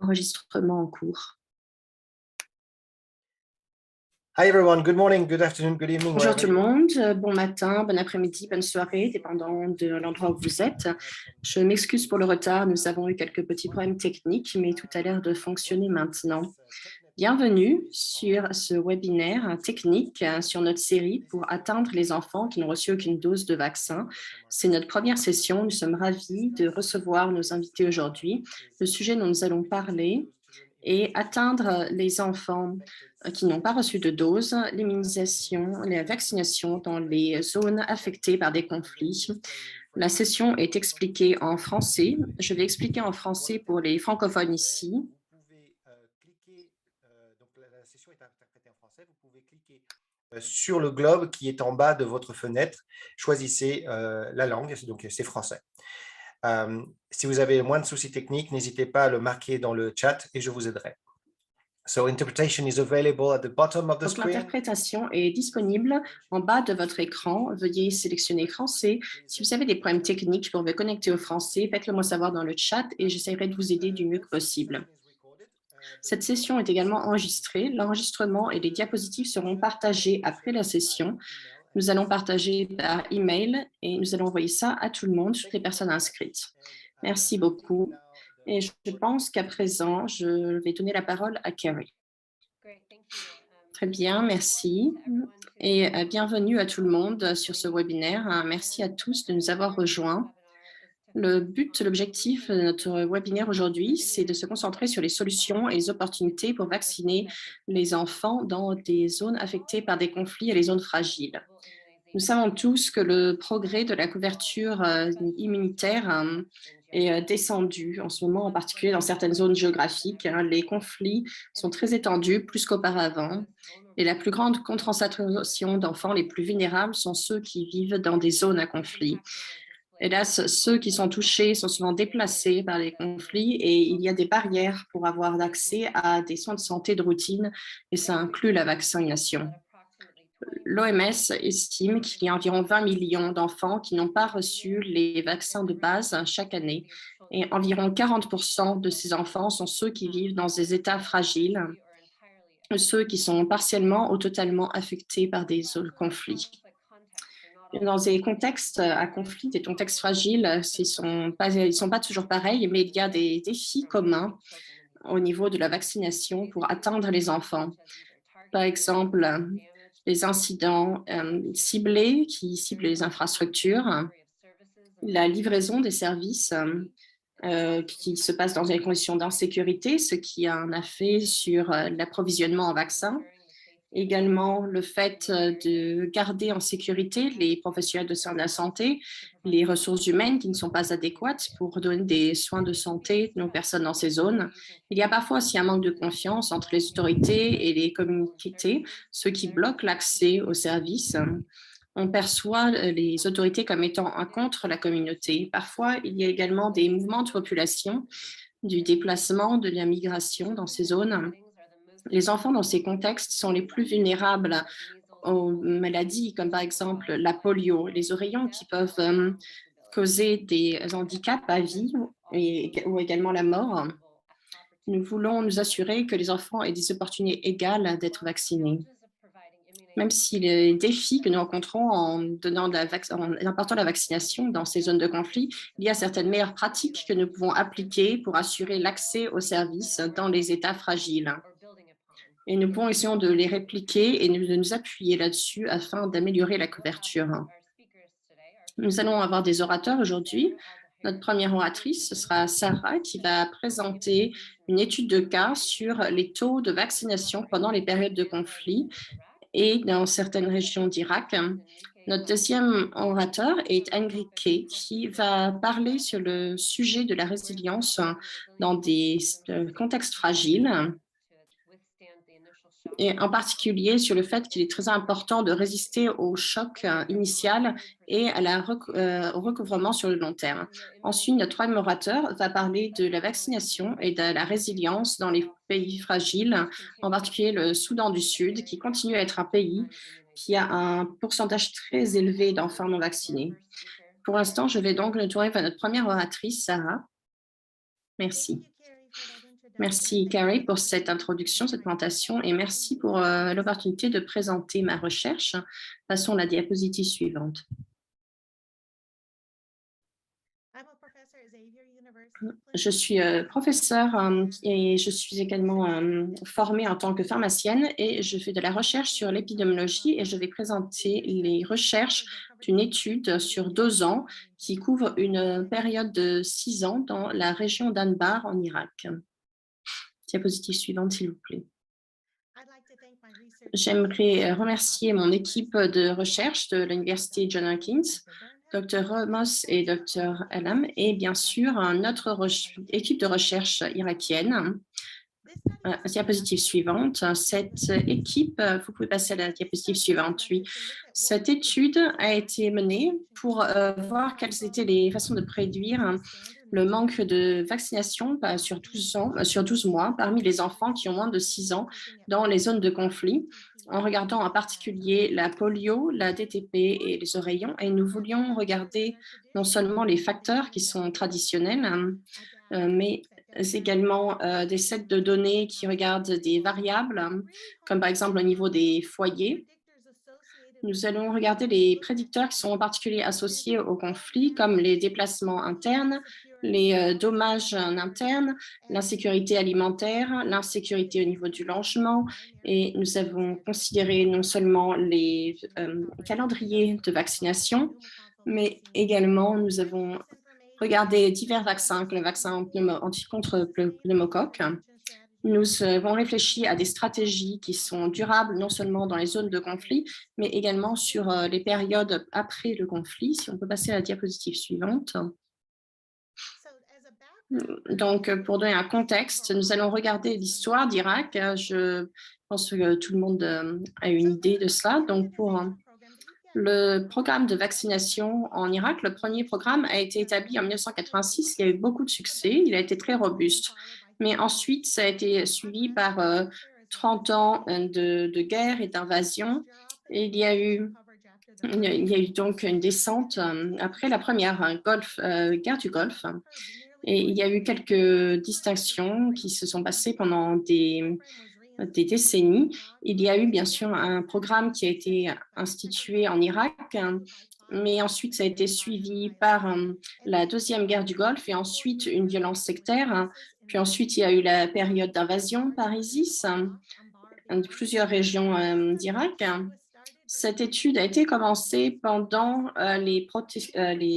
Enregistrement en cours. Hi everyone, good morning, good afternoon, good evening. Bonjour tout le monde, bon matin, bon après-midi, bonne soirée, dépendant de l'endroit où vous êtes. Je m'excuse pour le retard, nous avons eu quelques petits problèmes techniques, mais tout a l'air de fonctionner maintenant. Bienvenue sur ce webinaire technique sur notre série pour atteindre les enfants qui n'ont reçu aucune dose de vaccin. C'est notre première session, nous sommes ravis de recevoir nos invités aujourd'hui. Le sujet dont nous allons parler est atteindre les enfants qui n'ont pas reçu de dose, l'immunisation, la vaccination dans les zones affectées par des conflits. La session est expliquée en français. Je vais expliquer en français pour les francophones ici. Donc la session est interprétée en français. Vous pouvez cliquer sur le globe qui est en bas de votre fenêtre. Choisissez la langue, donc c'est français. Si vous avez moins de soucis techniques, n'hésitez pas à le marquer dans le chat et je vous aiderai. So interpretation is available at the bottom of the screen. L'interprétation est disponible en bas de votre écran. Veuillez sélectionner français. Si vous avez des problèmes techniques pour vous connecter au français, faites-le moi savoir dans le chat et j'essaierai de vous aider du mieux que possible. Cette session est également enregistrée. L'enregistrement et les diapositives seront partagés après la session. Nous allons partager par email et nous allons envoyer ça à tout le monde, toutes les personnes inscrites. Merci beaucoup. Et je pense qu'à présent, je vais donner la parole à Carrie. Très bien, merci. Et bienvenue à tout le monde sur ce webinaire. Merci à tous de nous avoir rejoints. L'objectif de notre webinaire aujourd'hui, c'est de se concentrer sur les solutions et les opportunités pour vacciner les enfants dans des zones affectées par des conflits et les zones fragiles. Nous savons tous que le progrès de la couverture immunitaire est descendu en ce moment, en particulier dans certaines zones géographiques. Les conflits sont très étendus, plus qu'auparavant. Et la plus grande concentration d'enfants les plus vulnérables sont ceux qui vivent dans des zones à conflit. Hélas, ceux qui sont touchés sont souvent déplacés par les conflits et il y a des barrières pour avoir accès à des soins de santé de routine et ça inclut la vaccination. L'OMS estime qu'il y a environ 20 millions d'enfants qui n'ont pas reçu les vaccins de base chaque année et environ 40% de ces enfants sont ceux qui vivent dans des états fragiles, ceux qui sont partiellement ou totalement affectés par des conflits. Dans des contextes à conflit, des contextes fragiles, ils ne sont pas toujours pareils, mais il y a des défis communs au niveau de la vaccination pour atteindre les enfants. Par exemple, les incidents ciblés qui ciblent les infrastructures, la livraison des services qui se passe dans des conditions d'insécurité, ce qui a un effet sur l'approvisionnement en vaccins. Également, le fait de garder en sécurité les professionnels de la santé, les ressources humaines qui ne sont pas adéquates pour donner des soins de santé aux personnes dans ces zones. Il y a parfois aussi un manque de confiance entre les autorités et les communautés, ce qui bloque l'accès aux services. On perçoit les autorités comme étant contre la communauté. Parfois, il y a également des mouvements de population, du déplacement, de la migration dans ces zones. Les enfants dans ces contextes sont les plus vulnérables aux maladies comme par exemple la polio, les oreillons qui peuvent causer des handicaps à vie ou également la mort. Nous voulons nous assurer que les enfants aient des opportunités égales d'être vaccinés. Même si les défis que nous rencontrons en apportant la vaccination dans ces zones de conflit, il y a certaines meilleures pratiques que nous pouvons appliquer pour assurer l'accès aux services dans les États fragiles. Et nous pouvons essayer de les répliquer et de nous appuyer là-dessus afin d'améliorer la couverture. Nous allons avoir des orateurs aujourd'hui. Notre première oratrice, ce sera Sarah, qui va présenter une étude de cas sur les taux de vaccination pendant les périodes de conflit et dans certaines régions d'Irak. Notre deuxième orateur est Ingrid Kay, qui va parler sur le sujet de la résilience dans des contextes fragiles, et en particulier sur le fait qu'il est très important de résister au choc initial et au recouvrement sur le long terme. Ensuite, notre troisième orateur va parler de la vaccination et de la résilience dans les pays fragiles, en particulier le Soudan du Sud, qui continue à être un pays qui a un pourcentage très élevé d'enfants non vaccinés. Pour l'instant, je vais donc nous tourner vers notre première oratrice, Sarah. Merci. Merci, Carrie, pour cette introduction, cette présentation, et merci pour l'opportunité de présenter ma recherche. Passons à la diapositive suivante. Je suis professeure et je suis également formée en tant que pharmacienne et je fais de la recherche sur l'épidémiologie et je vais présenter les recherches d'une étude sur 2 ans qui couvre une période de 6 ans dans la région d'Anbar en Irak. Diapositive suivante, s'il vous plaît. J'aimerais remercier mon équipe de recherche de l'Université John Hopkins, Dr. Ramos et Dr. Elam, et bien sûr notre équipe de recherche irakienne. Diapositive suivante. Cette équipe, vous pouvez passer à la diapositive suivante, oui. Cette étude a été menée pour voir quelles étaient les façons de prédire le manque de vaccination sur 12 mois parmi les enfants qui ont moins de 6 ans dans les zones de conflit, en regardant en particulier la polio, la DTP et les oreillons. Et nous voulions regarder non seulement les facteurs qui sont traditionnels, mais également des sets de données qui regardent des variables, comme par exemple au niveau des foyers. Nous allons regarder les prédicteurs qui sont en particulier associés au conflit, comme les déplacements internes, les dommages internes, l'insécurité alimentaire, l'insécurité au niveau du logement. Et nous avons considéré non seulement les calendriers de vaccination, mais également nous avons regardé divers vaccins, comme le vaccin contre le pneumocoque. Nous avons réfléchi à des stratégies qui sont durables non seulement dans les zones de conflit, mais également sur les périodes après le conflit. Si on peut passer à la diapositive suivante. Donc, pour donner un contexte, nous allons regarder l'histoire d'Irak. Je pense que tout le monde a une idée de cela. Donc, pour le programme de vaccination en Irak, le premier programme a été établi en 1986. Il y a eu beaucoup de succès. Il a été très robuste. Mais ensuite, ça a été suivi par 30 ans de guerre et d'invasion. Et il y a eu donc une descente après la première guerre du Golfe. Et il y a eu quelques distinctions qui se sont passées pendant des décennies. Il y a eu bien sûr un programme qui a été institué en Irak, mais ensuite ça a été suivi par la deuxième guerre du Golfe et ensuite une violence sectaire. Puis ensuite, il y a eu la période d'invasion par ISIS de plusieurs régions d'Irak. Cette étude a été commencée pendant les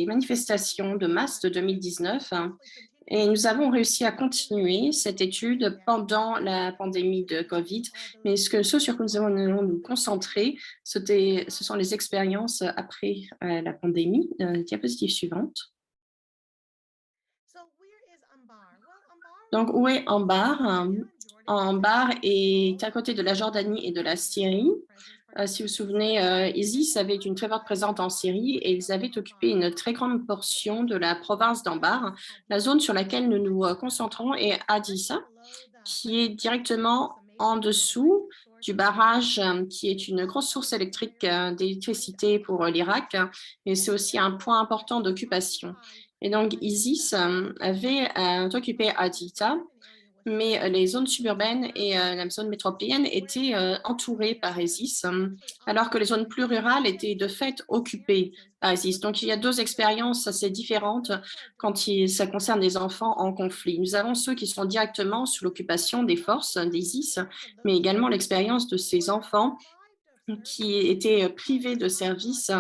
manifestations de masse de 2019 et nous avons réussi à continuer cette étude pendant la pandémie de COVID. Mais ce sur quoi nous allons nous concentrer, ce sont les expériences après la pandémie. Diapositive suivante. Donc, où est Anbar? Anbar est à côté de la Jordanie et de la Syrie. Si vous vous souvenez, ISIS avait une très forte présence en Syrie et ils avaient occupé une très grande portion de la province d'Anbar. La zone sur laquelle nous nous concentrons est Hadissa, qui est directement en dessous du barrage, qui est une grosse source électrique d'électricité pour l'Irak, mais c'est aussi un point important d'occupation. Et donc, ISIS avait occupé Haditha, mais les zones suburbaines et la zone métropolitaine étaient entourées par ISIS, alors que les zones plus rurales étaient de fait occupées par ISIS. Donc, il y a 2 expériences assez différentes quand ça concerne les enfants en conflit. Nous avons ceux qui sont directement sous l'occupation des forces d'ISIS, mais également l'expérience de ces enfants qui étaient privés de services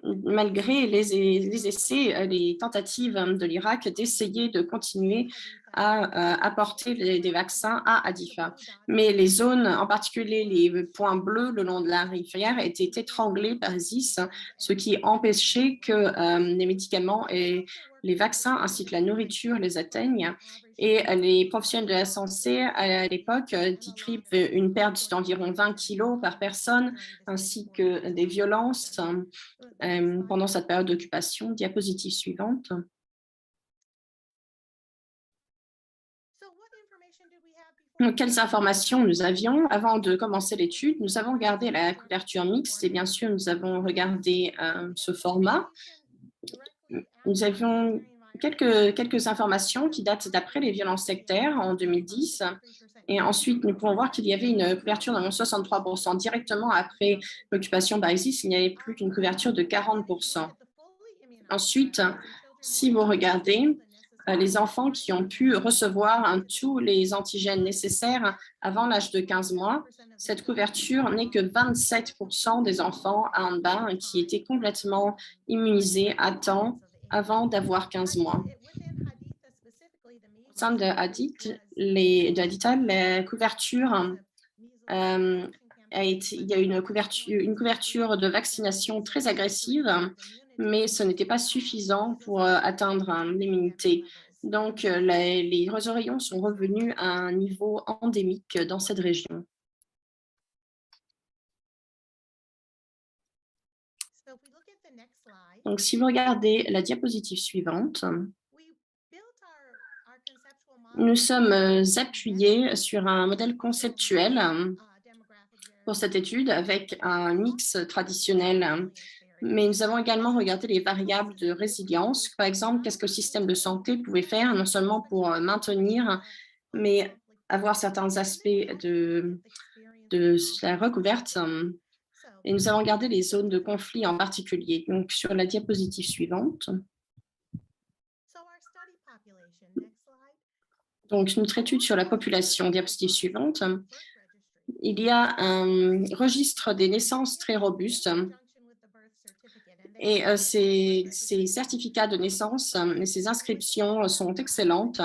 malgré les essais, les tentatives de l'Irak d'essayer de continuer à apporter des vaccins à Hadifa. Mais les zones, en particulier les points bleus le long de la rivière, étaient étranglés par ISIS, ce qui empêchait que les médicaments et les vaccins ainsi que la nourriture les atteignent. Et les professionnels de la santé à l'époque décrivent une perte d'environ 20 kilos par personne, ainsi que des violences pendant cette période d'occupation. Diapositive suivante. Donc, quelles informations nous avions avant de commencer l'étude? Nous avons regardé la couverture mixte et bien sûr, nous avons regardé ce format. Nous avions quelques informations qui datent d'après les violences sectaires en 2010. Et ensuite, nous pouvons voir qu'il y avait une couverture d'environ 63%. Directement après l'occupation par ISIS, il n'y avait plus qu'une couverture de 40%. Ensuite, si vous regardez les enfants qui ont pu recevoir tous les antigènes nécessaires avant l'âge de 15 mois, cette couverture n'est que 27% des enfants en bas qui étaient complètement immunisés à temps avant d'avoir 15 mois. Au sein de Haditha, la couverture il y a une couverture de vaccination très agressive, mais ce n'était pas suffisant pour atteindre l'immunité. Donc, les oreillons sont revenus à un niveau endémique dans cette région. Donc, si vous regardez la diapositive suivante, nous sommes appuyés sur un modèle conceptuel pour cette étude avec un mix traditionnel, mais nous avons également regardé les variables de résilience. Par exemple, qu'est-ce que le système de santé pouvait faire, non seulement pour maintenir, mais avoir certains aspects de la recouverte. Et nous avons regardé les zones de conflit en particulier. Donc, sur la diapositive suivante. Donc, notre étude sur la population, diapositive suivante. Il y a un registre des naissances très robuste et ces certificats de naissance et ces inscriptions sont excellentes.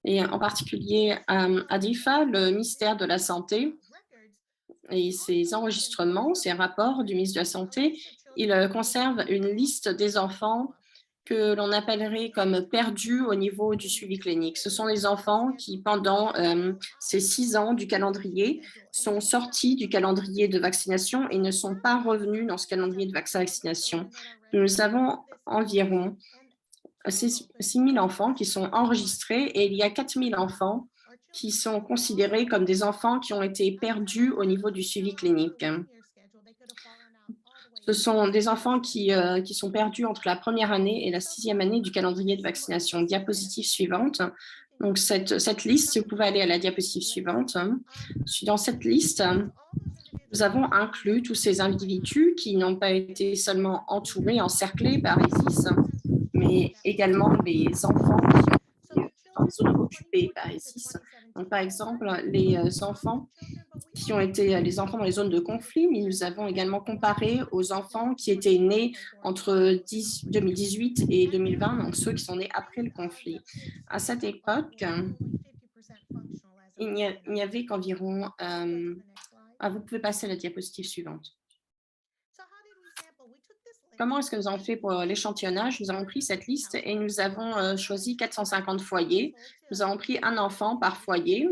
Et en particulier à DIFA, le ministère de la Santé et ses enregistrements, ces rapports du ministre de la Santé, il conserve une liste des enfants que l'on appellerait comme perdus au niveau du suivi clinique. Ce sont les enfants qui, pendant ces 6 ans du calendrier, sont sortis du calendrier de vaccination et ne sont pas revenus dans ce calendrier de vaccination. Nous avons environ 6 000 enfants qui sont enregistrés et il y a 4 000 enfants qui sont considérés comme des enfants qui ont été perdus au niveau du suivi clinique. Ce sont des enfants qui sont perdus entre la première année et la 6e année du calendrier de vaccination. Diapositive suivante. Donc, cette liste, si vous pouvez aller à la diapositive suivante. Dans cette liste, nous avons inclus tous ces individus qui n'ont pas été seulement entourés, encerclés par ISIS, mais également les enfants qui sont en zone occupée par ISIS. Donc, par exemple, les enfants qui ont été les enfants dans les zones de conflit, mais nous avons également comparé aux enfants qui étaient nés entre 2018 et 2020, donc ceux qui sont nés après le conflit. À cette époque, il n'y avait qu'environ... vous pouvez passer à la diapositive suivante. Comment est-ce que nous avons fait pour l'échantillonnage? Nous avons pris cette liste et nous avons choisi 450 foyers. Nous avons pris un enfant par foyer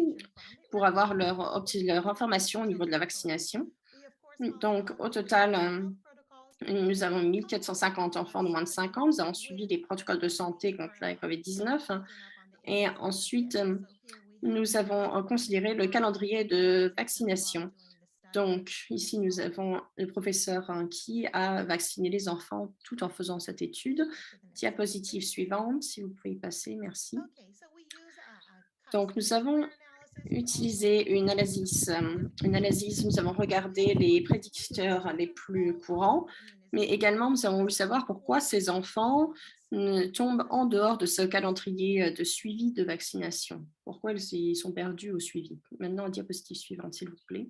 pour avoir leur information au niveau de la vaccination. Donc, au total, nous avons 1450 enfants de moins de 5 ans. Nous avons suivi les protocoles de santé contre la COVID-19. Et ensuite, nous avons considéré le calendrier de vaccination. Donc, ici, nous avons le professeur qui a vacciné les enfants tout en faisant cette étude. Diapositive suivante, si vous pouvez y passer, merci. Donc, nous avons utilisé une analyse. Nous avons regardé les prédicteurs les plus courants, mais également, nous avons voulu savoir pourquoi ces enfants tombent en dehors de ce calendrier de suivi de vaccination. Pourquoi ils sont perdus au suivi. Maintenant, diapositive suivante, s'il vous plaît.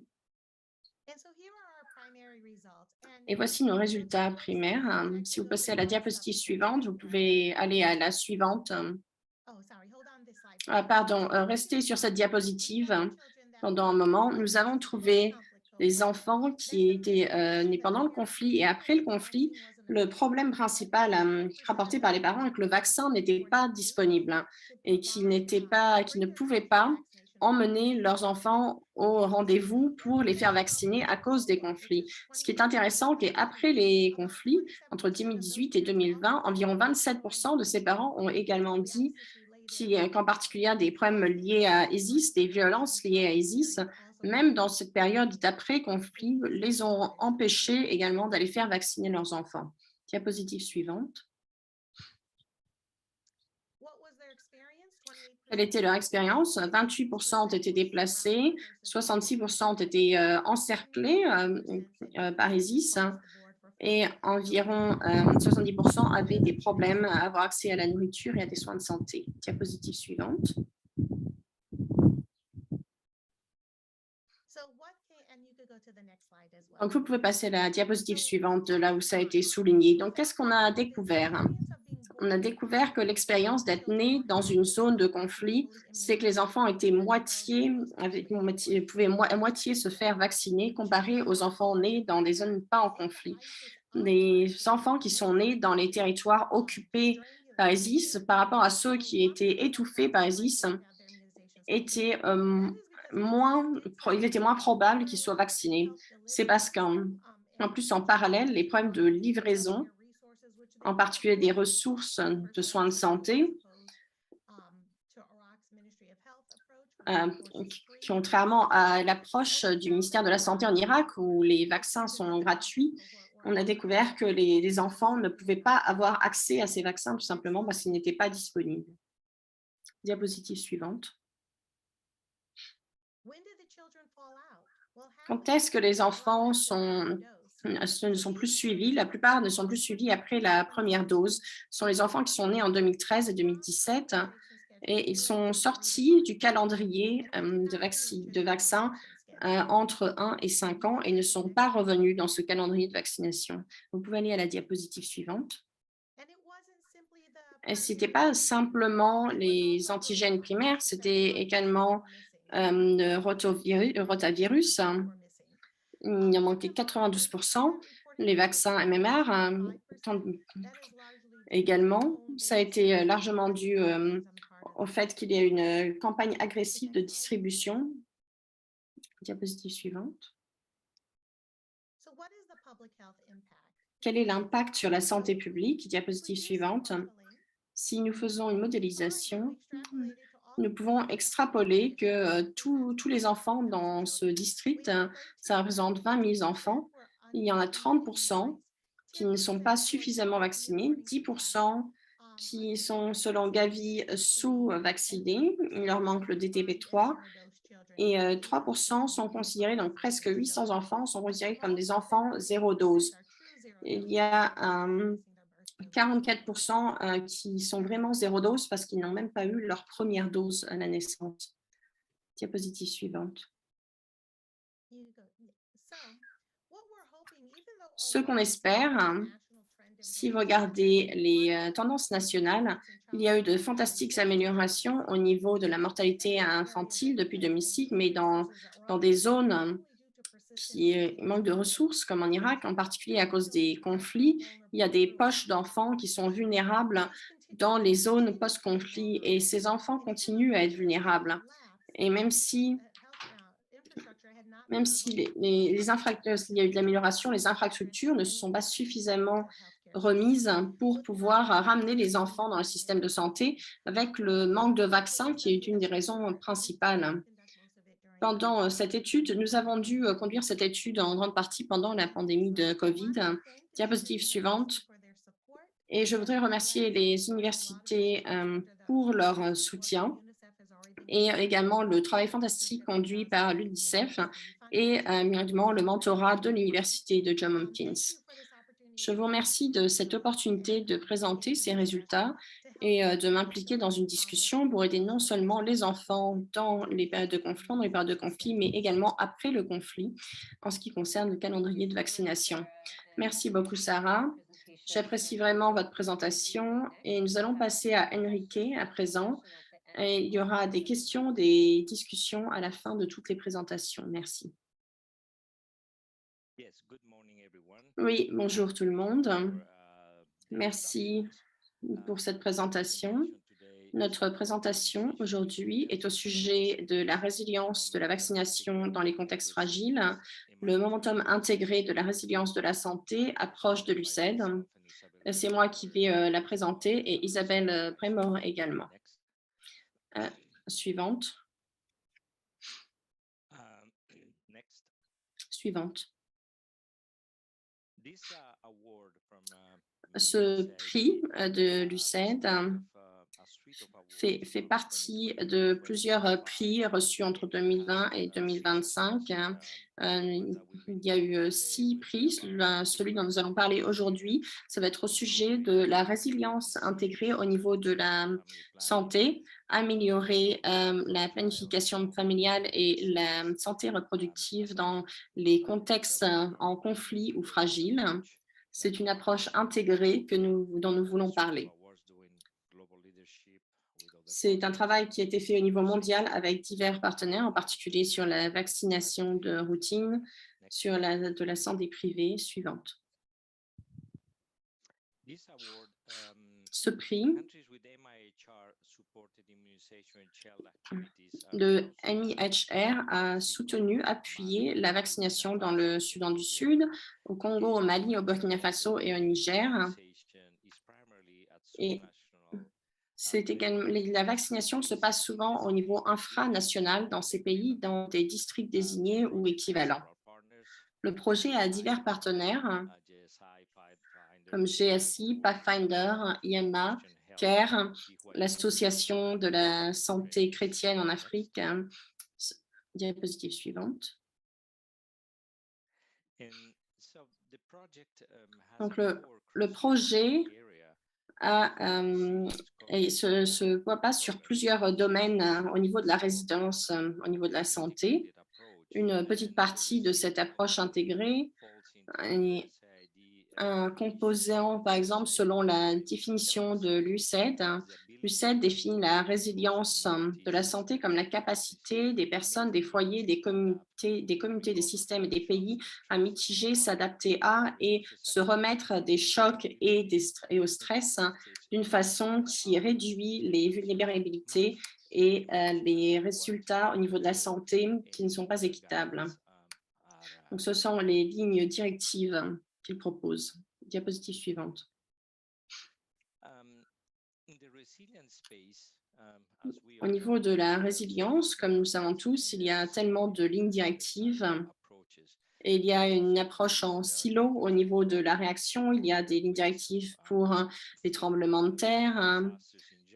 Et voici nos résultats primaires. Si vous passez à la diapositive suivante, vous pouvez aller à la suivante. Restez sur cette diapositive pendant un moment. Nous avons trouvé les enfants qui étaient nés pendant le conflit et après le conflit. Le problème principal rapporté par les parents est que le vaccin n'était pas disponible et qu'ils ne pouvaient pas emmener leurs enfants au rendez-vous pour les faire vacciner à cause des conflits. Ce qui est intéressant, c'est qu'après les conflits, entre 2018 et 2020, environ 27% de ces parents ont également dit qu'en particulier des problèmes liés à ISIS, des violences liées à ISIS, même dans cette période d'après-conflit, les ont empêchés également d'aller faire vacciner leurs enfants. Diapositive suivante. Quelle était leur expérience? 28% ont été déplacés, 66% ont été encerclés par ISIS et environ 70% avaient des problèmes à avoir accès à la nourriture et à des soins de santé. Diapositive suivante. Donc, vous pouvez passer à la diapositive suivante, là où ça a été souligné. Donc, qu'est-ce qu'on a découvert? On a découvert que l'expérience d'être né dans une zone de conflit, c'est que les enfants étaient pouvaient à moitié se faire vacciner comparé aux enfants nés dans des zones pas en conflit. Les enfants qui sont nés dans les territoires occupés par ISIS par rapport à ceux qui étaient étouffés par ISIS étaient il était moins probable qu'ils soient vaccinés. C'est parce qu'en plus, en parallèle, les problèmes de livraison, en particulier des ressources de soins de santé, contrairement à l'approche du ministère de la Santé en Irak, où les vaccins sont gratuits, on a découvert que les enfants ne pouvaient pas avoir accès à ces vaccins tout simplement parce qu'ils n'étaient pas disponibles. Diapositive suivante. Quand est-ce que les enfants ne sont plus suivis? La plupart ne sont plus suivis après la première dose. Ce sont les enfants qui sont nés en 2013 et 2017 et ils sont sortis du calendrier de vaccins entre 1 et 5 ans et ne sont pas revenus dans ce calendrier de vaccination. Vous pouvez aller à la diapositive suivante. Ce n'était pas simplement les antigènes primaires, c'était également le rotavirus. Il y en manquait 92%. Les vaccins MMR également. Ça a été largement dû au fait qu'il y a une campagne agressive de distribution. Diapositive suivante. Quel est l'impact sur la santé publique? Diapositive suivante. Si nous faisons une modélisation, nous pouvons extrapoler que tous les enfants dans ce district, ça représente 20 000 enfants. Il y en a 30% qui ne sont pas suffisamment vaccinés, 10% qui sont, selon Gavi, sous-vaccinés. Il leur manque le DTP3. Et 3% sont considérés, donc presque 800 enfants sont considérés comme des enfants zéro dose. Il y a 44% qui sont vraiment zéro dose parce qu'ils n'ont même pas eu leur première dose à la naissance. Diapositive suivante. Ce qu'on espère, si vous regardez les tendances nationales, il y a eu de fantastiques améliorations au niveau de la mortalité infantile depuis 2006, mais dans des zones qui manquent de ressources, comme en Irak, en particulier à cause des conflits, il y a des poches d'enfants qui sont vulnérables dans les zones post-conflit et ces enfants continuent à être vulnérables. Et même si il y a eu de l'amélioration, les infrastructures ne se sont pas suffisamment remises pour pouvoir ramener les enfants dans le système de santé avec le manque de vaccins qui est une des raisons principales. Pendant cette étude, nous avons dû conduire cette étude en grande partie pendant la pandémie de COVID. Diapositive suivante. Et je voudrais remercier les universités pour leur soutien et également le travail fantastique conduit par l'UNICEF et également le mentorat de l'Université de Johns Hopkins. Je vous remercie de cette opportunité de présenter ces résultats et de m'impliquer dans une discussion pour aider non seulement les enfants dans les périodes de conflit, mais également après le conflit en ce qui concerne le calendrier de vaccination. Merci beaucoup, Sarah. J'apprécie vraiment votre présentation et nous allons passer à Enrique à présent. Et il y aura des questions, des discussions à la fin de toutes les présentations. Merci. Oui, bonjour tout le monde. Merci pour cette présentation. Notre présentation aujourd'hui est au sujet de la résilience de la vaccination dans les contextes fragiles, le momentum intégré de la résilience de la santé, approche de l'UCED. C'est moi qui vais la présenter et Isabelle Prémor également. Suivante. Suivante. Ce prix de l'UCED fait partie de plusieurs prix reçus entre 2020 et 2025. Il y a eu 6 prix. Celui dont nous allons parler aujourd'hui, ça va être au sujet de la résilience intégrée au niveau de la santé, améliorer la planification familiale et la santé reproductive dans les contextes en conflit ou fragiles. C'est une approche intégrée dont nous voulons parler. C'est un travail qui a été fait au niveau mondial avec divers partenaires, en particulier sur la vaccination de routine, sur de la santé privée suivante. Ce prix, le MIHR a soutenu, appuyé la vaccination dans le Soudan du Sud, au Congo, au Mali, au Burkina Faso et au Niger. Et la vaccination se passe souvent au niveau infranational dans ces pays, dans des districts désignés ou équivalents. Le projet a divers partenaires comme GSI, Pathfinder, IMA, CARE, l'Association de la santé chrétienne en Afrique. Diapositive suivante. Donc, le projet se voit pas sur plusieurs domaines au niveau de la résidence, au niveau de la santé. Une petite partie de cette approche intégrée est un composant, par exemple, selon la définition de l'UCED. L'UCED définit la résilience de la santé comme la capacité des personnes, des foyers, des communautés, des systèmes et des pays à mitiger, s'adapter à et se remettre des chocs et au stress d'une façon qui réduit les vulnérabilités et les résultats au niveau de la santé qui ne sont pas équitables. Donc, ce sont les lignes directives qu'il propose. Diapositive suivante. Au niveau de la résilience, comme nous savons tous, il y a tellement de lignes directives et il y a une approche en silo au niveau de la réaction. Il y a des lignes directives pour les tremblements de terre,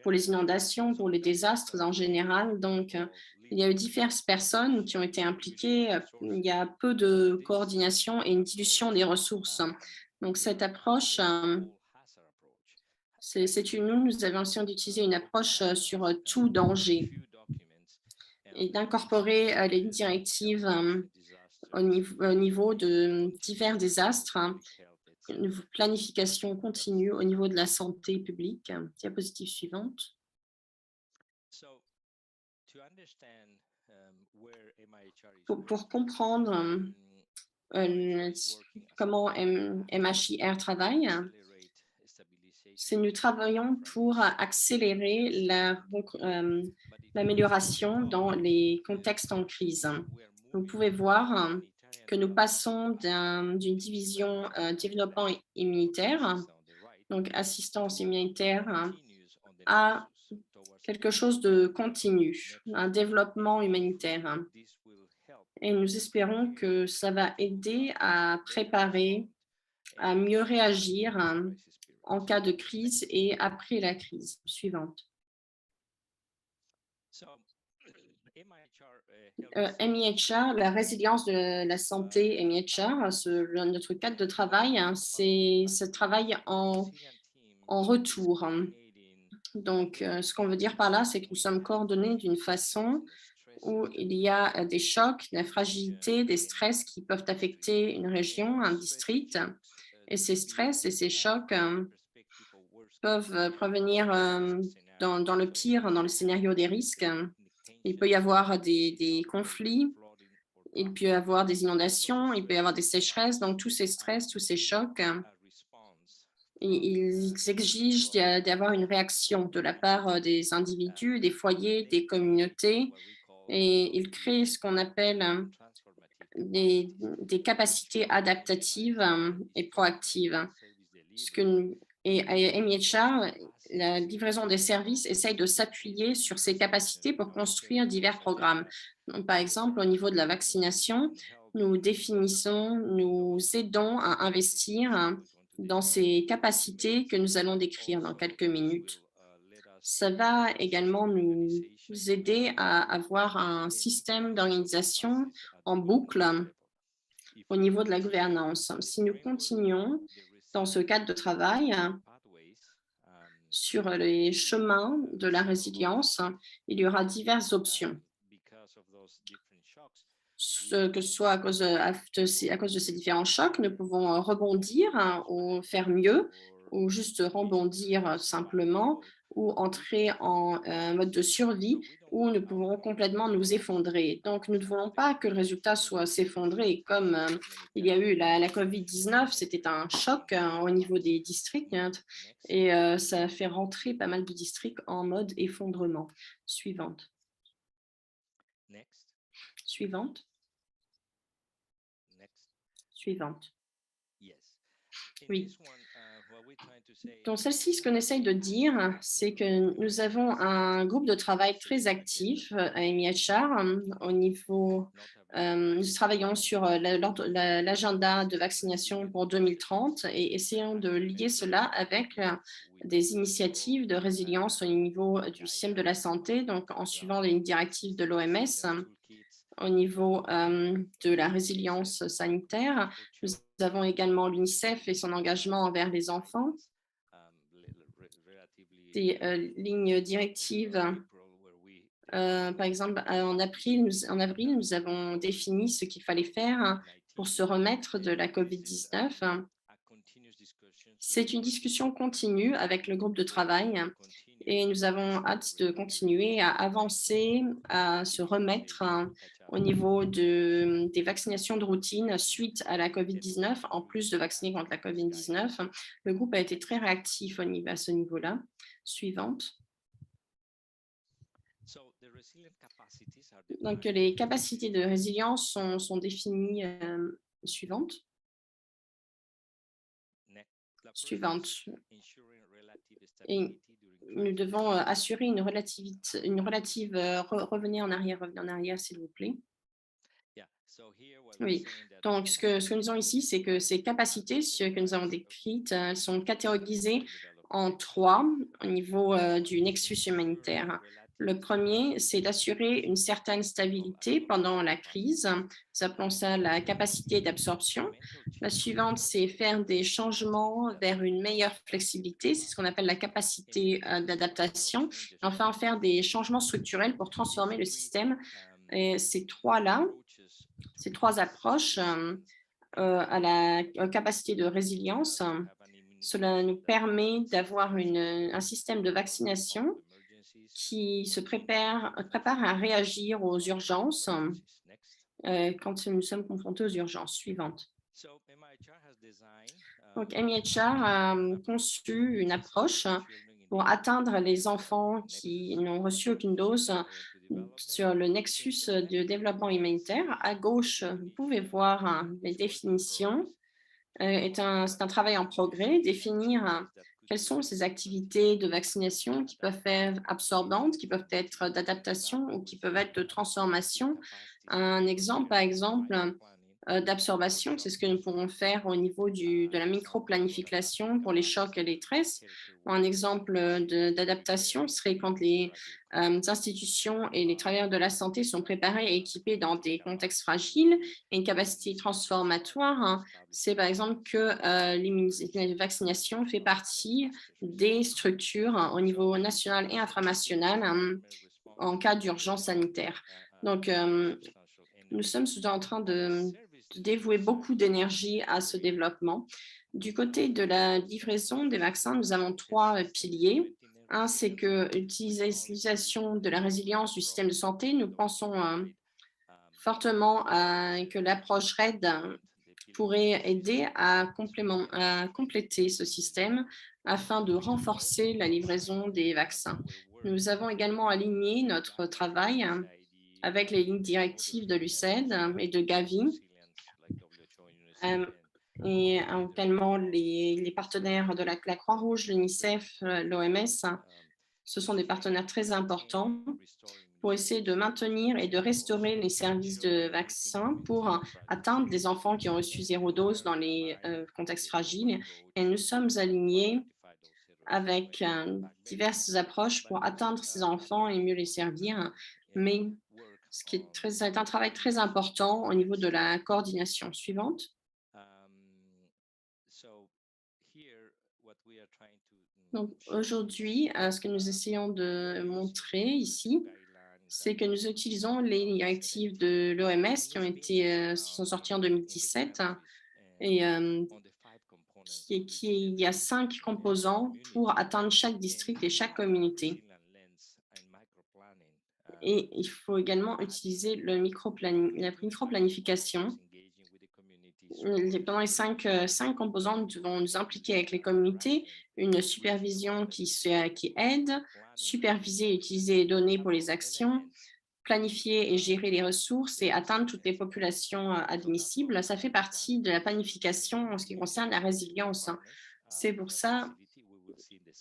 pour les inondations, pour les désastres en général. Donc, il y a eu diverses personnes qui ont été impliquées. Il y a peu de coordination et une dilution des ressources. Donc, cette approche, nous avons essayé d'utiliser une approche sur tout danger et d'incorporer les directives au niveau de divers désastres, une planification continue au niveau de la santé publique. Diapositive suivante. Pour comprendre comment MHIR travaille, nous travaillons pour accélérer l'amélioration dans les contextes en crise. Vous pouvez voir que nous passons d'une division développement immunitaire, donc assistance immunitaire, à quelque chose de continu, un développement humanitaire. Et nous espérons que ça va aider à préparer, à mieux réagir en cas de crise et après la crise suivante. MIHR, la résilience de la santé MIHR, notre cadre de travail, c'est ce travail en retour. Donc, ce qu'on veut dire par là, c'est que nous sommes coordonnés d'une façon où il y a des chocs, des fragilités, des stress qui peuvent affecter une région, un district. Et ces stress et ces chocs peuvent provenir dans le pire, dans le scénario des risques. Il peut y avoir des conflits, il peut y avoir des inondations, il peut y avoir des sécheresses. Donc, tous ces stress, tous ces chocs, ils exigent d'avoir une réaction de la part des individus, des foyers, des communautés. Et ils créent ce qu'on appelle des capacités adaptatives et proactives. Et MIHR, la livraison des services, essaye de s'appuyer sur ces capacités pour construire divers programmes. Donc, par exemple, au niveau de la vaccination, nous aidons à investir dans ces capacités que nous allons décrire dans quelques minutes. Ça va également nous aider à avoir un système d'organisation en boucle au niveau de la gouvernance. Si nous continuons dans ce cadre de travail sur les chemins de la résilience, il y aura diverses options. Que ce soit à cause de ces différents chocs, nous pouvons rebondir ou faire mieux, ou juste rebondir simplement, ou entrer en mode de survie, où nous pouvons complètement nous effondrer. Donc, nous ne voulons pas que le résultat soit s'effondrer, comme il y a eu la COVID-19, c'était un choc au niveau des districts, et ça a fait rentrer pas mal de districts en mode effondrement. Suivante. Suivante. Suivante. Oui. Dans celle-ci, ce qu'on essaye de dire, c'est que nous avons un groupe de travail très actif à MIHR au niveau, nous travaillons sur l'agenda de vaccination pour 2030 et essayons de lier cela avec des initiatives de résilience au niveau du système de la santé, donc en suivant les directives de l'OMS. Au niveau de la résilience sanitaire, nous avons également l'UNICEF et son engagement envers les enfants, des lignes directives. Par exemple, en avril, nous avons défini ce qu'il fallait faire pour se remettre de la COVID-19. C'est une discussion continue avec le groupe de travail et nous avons hâte de continuer à avancer, à se remettre au niveau des vaccinations de routine suite à la COVID-19, en plus de vacciner contre la COVID-19. Le groupe a été très réactif à ce niveau-là. Suivante. Donc, les capacités de résilience sont définies suivantes. Suivante. Et nous devons assurer une relative revenez en arrière, s'il vous plaît. Oui, donc ce que nous avons ici, c'est que ces capacités que nous avons décrites sont catégorisées en 3 au niveau du nexus humanitaire. Le premier, c'est d'assurer une certaine stabilité pendant la crise. Nous appelons ça la capacité d'absorption. La suivante, c'est faire des changements vers une meilleure flexibilité. C'est ce qu'on appelle la capacité d'adaptation. Enfin, faire des changements structurels pour transformer le système. Et ces 3-là, ces 3 approches à la capacité de résilience, cela nous permet d'avoir un système de vaccination qui se prépare à réagir aux urgences quand nous sommes confrontés aux urgences suivantes. Donc, MIHR a conçu une approche pour atteindre les enfants qui n'ont reçu aucune dose sur le nexus de développement humanitaire. À gauche, vous pouvez voir les définitions. C'est un travail en progrès, définir quelles sont ces activités de vaccination qui peuvent être absorbantes, qui peuvent être d'adaptation ou qui peuvent être de transformation. Un exemple, par exemple, d'absorption, c'est ce que nous pourrons faire au niveau de la micro-planification pour les chocs et les tresses. Un exemple d'adaptation serait quand les institutions et les travailleurs de la santé sont préparés et équipés dans des contextes fragiles. Et une capacité transformatoire, c'est par exemple que la vaccination fait partie des structures au niveau national et infranational en cas d'urgence sanitaire. Donc, nous sommes en train de dévouer beaucoup d'énergie à ce développement. Du côté de la livraison des vaccins, nous avons 3 piliers. Un, c'est que l'utilisation de la résilience du système de santé, nous pensons fortement que l'approche RAID pourrait aider à compléter ce système afin de renforcer la livraison des vaccins. Nous avons également aligné notre travail avec les lignes directives de l'UCED et de Gavi, et également les partenaires de la Croix-Rouge, l'UNICEF, l'OMS. Ce sont des partenaires très importants pour essayer de maintenir et de restaurer les services de vaccins pour atteindre les enfants qui ont reçu 0 dose dans les contextes fragiles. Et nous sommes alignés avec diverses approches pour atteindre ces enfants et mieux les servir. Mais c'est un travail très important au niveau de la coordination. Suivante. Donc aujourd'hui, ce que nous essayons de montrer ici, c'est que nous utilisons les directives de l'OMS qui sont sorties en 2017 et il y a 5 composants pour atteindre chaque district et chaque communauté. Et il faut également utiliser la microplanification. Pendant les 5 composants, nous devons nous impliquer avec les communautés, une supervision qui aide, superviser et utiliser les données pour les actions, planifier et gérer les ressources et atteindre toutes les populations admissibles. Ça fait partie de la planification en ce qui concerne la résilience. C'est pour ça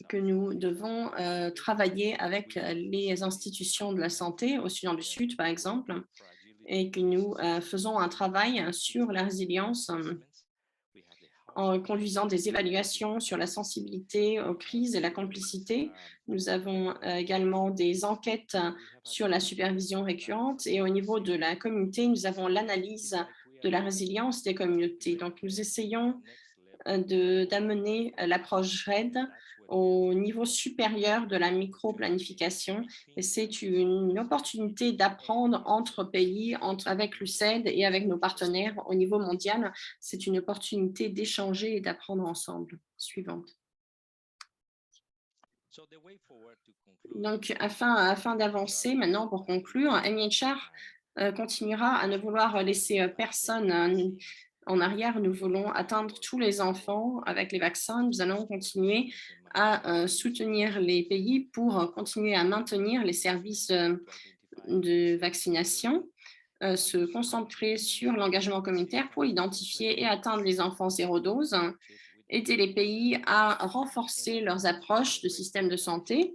que nous devons travailler avec les institutions de la santé au Soudan du Sud, par exemple, et que nous faisons un travail sur la résilience en conduisant des évaluations sur la sensibilité aux crises et la complicité. Nous avons également des enquêtes sur la supervision récurrente et au niveau de la communauté, nous avons l'analyse de la résilience des communautés. Donc, nous essayons d'amener l'approche RED au niveau supérieur de la micro-planification. Et c'est une opportunité d'apprendre entre pays, avec l'UCED et avec nos partenaires au niveau mondial. C'est une opportunité d'échanger et d'apprendre ensemble. Suivante. Donc, afin d'avancer maintenant, pour conclure, MHR continuera à ne vouloir laisser personne en arrière. Nous voulons atteindre tous les enfants avec les vaccins. Nous allons continuer à soutenir les pays pour continuer à maintenir les services de vaccination, se concentrer sur l'engagement communautaire pour identifier et atteindre les enfants zéro dose, aider les pays à renforcer leurs approches de système de santé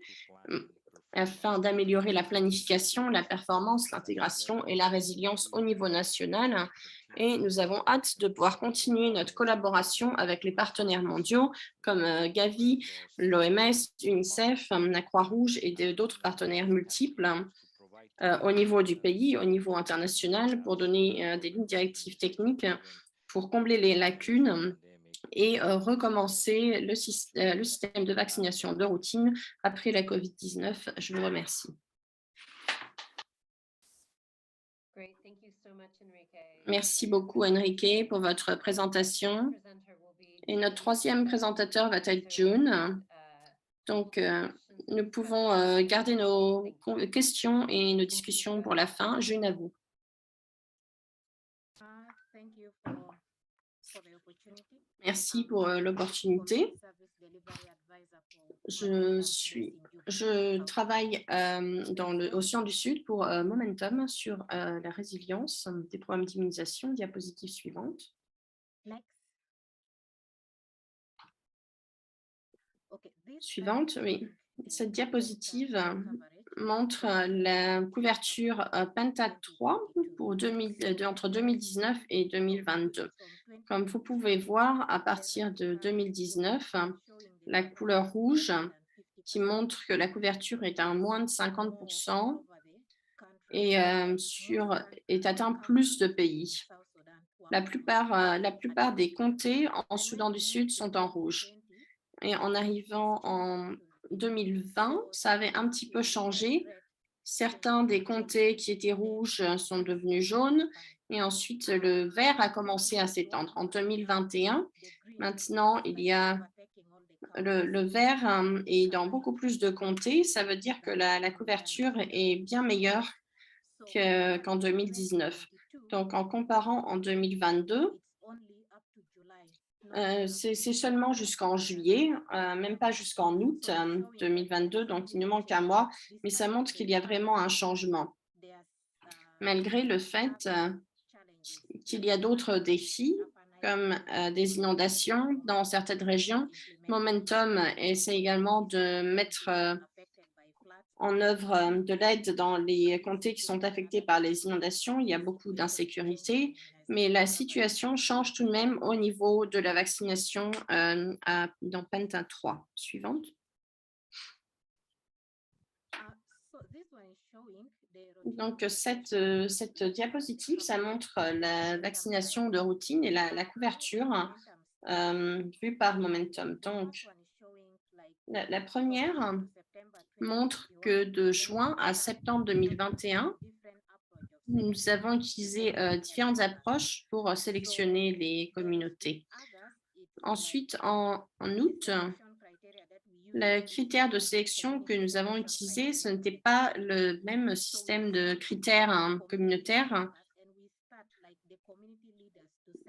afin d'améliorer la planification, la performance, l'intégration et la résilience au niveau national. Et nous avons hâte de pouvoir continuer notre collaboration avec les partenaires mondiaux comme Gavi, l'OMS, UNICEF, la Croix-Rouge et d'autres partenaires multiples au niveau du pays, au niveau international, pour donner des lignes directives techniques pour combler les lacunes et recommencer le système de vaccination de routine après la COVID-19. Je vous remercie. Merci beaucoup, Enrique, pour votre présentation. Et notre troisième présentateur va être June. Donc, nous pouvons garder nos questions et nos discussions pour la fin. June, à vous. Merci pour l'opportunité. Je travaille au Soudan du Sud pour Momentum sur la résilience des programmes d'immunisation. Diapositive suivante. Suivante, oui. Cette diapositive montre la couverture Penta 3 entre 2019 et 2022. Comme vous pouvez voir, à partir de 2019, la couleur rouge qui montre que la couverture est à moins de 50% et est atteint plus de pays. La plupart des comtés en Soudan du Sud sont en rouge. Et en arrivant en 2020, ça avait un petit peu changé. Certains des comtés qui étaient rouges sont devenus jaunes et ensuite le vert a commencé à s'étendre. En 2021, maintenant, il y a le vert est dans beaucoup plus de comtés. Ça veut dire que la couverture est bien meilleure qu'en 2019. Donc, en comparant en 2022, c'est seulement jusqu'en juillet, même pas jusqu'en août 2022, donc il nous manque un mois, mais ça montre qu'il y a vraiment un changement. Malgré le fait qu'il y a d'autres défis, comme des inondations dans certaines régions, Momentum essaie également de mettre en œuvre de l'aide dans les comtés qui sont affectés par les inondations. Il y a beaucoup d'insécurité, mais la situation change tout de même au niveau de la vaccination dans Pentin 3. Suivante. Donc, cette diapositive, ça montre la vaccination de routine et la couverture vue par Momentum. Donc, la première montre que de juin à septembre 2021, nous avons utilisé différentes approches pour sélectionner les communautés. Ensuite, en août, le critère de sélection que nous avons utilisé, ce n'était pas le même système de critères communautaires.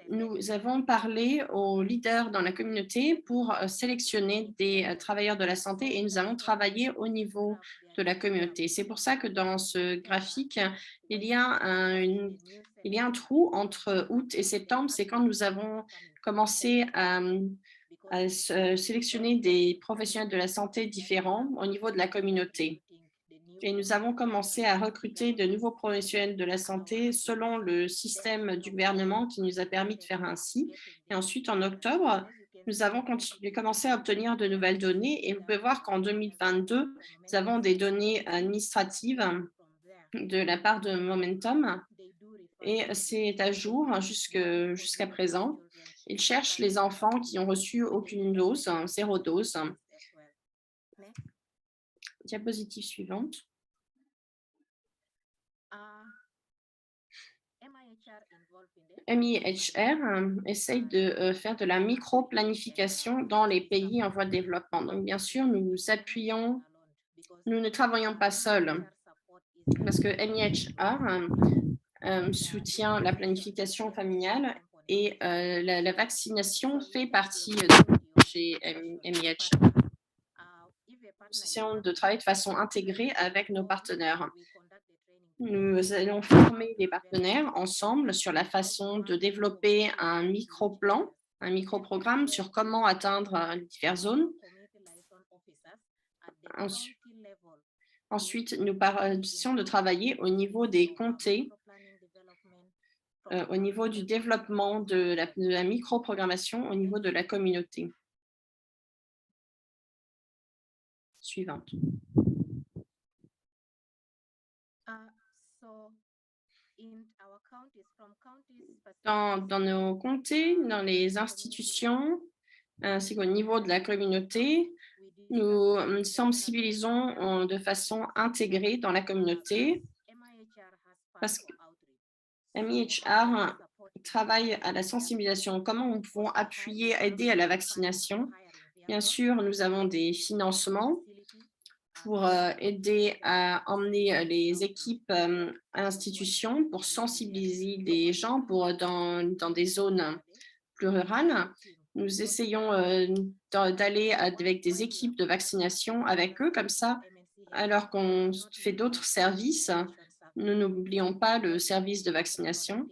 Nous avons parlé aux leaders dans la communauté pour sélectionner des travailleurs de la santé et nous allons travailler au niveau de la communauté. C'est pour ça que dans ce graphique, il y a un trou entre août et septembre. C'est quand nous avons commencé à sélectionner des professionnels de la santé différents au niveau de la communauté. Et nous avons commencé à recruter de nouveaux professionnels de la santé selon le système du gouvernement qui nous a permis de faire ainsi. Et ensuite, en octobre, nous avons commencé à obtenir de nouvelles données et vous pouvez voir qu'en 2022, nous avons des données administratives de la part de Momentum et c'est à jour jusqu'à présent. Ils cherchent les enfants qui ont reçu aucune dose, 0 dose. Diapositive suivante. MIHR essaye de faire de la micro-planification dans les pays en voie de développement. Donc, bien sûr, nous ne travaillons pas seuls parce que MIHR soutient la planification familiale et la vaccination fait partie de chez MIHR. Nous essayons de travailler de façon intégrée avec nos partenaires. Nous allons former les partenaires ensemble sur la façon de développer un micro-plan, un micro-programme sur comment atteindre les diverses zones. Ensuite, nous essayons de travailler au niveau des comtés, au niveau du développement de la micro-programmation, au niveau de la communauté. Suivante. Dans nos comtés, dans les institutions, ainsi qu'au niveau de la communauté, nous sensibilisons de façon intégrée dans la communauté parce que MIHR travaille à la sensibilisation. Comment nous pouvons aider à la vaccination? Bien sûr, nous avons des financements pour aider à emmener les équipes à l'institution pour sensibiliser les gens dans des zones plus rurales. Nous essayons d'aller avec des équipes de vaccination avec eux, comme ça, alors qu'on fait d'autres services, nous n'oublions pas le service de vaccination.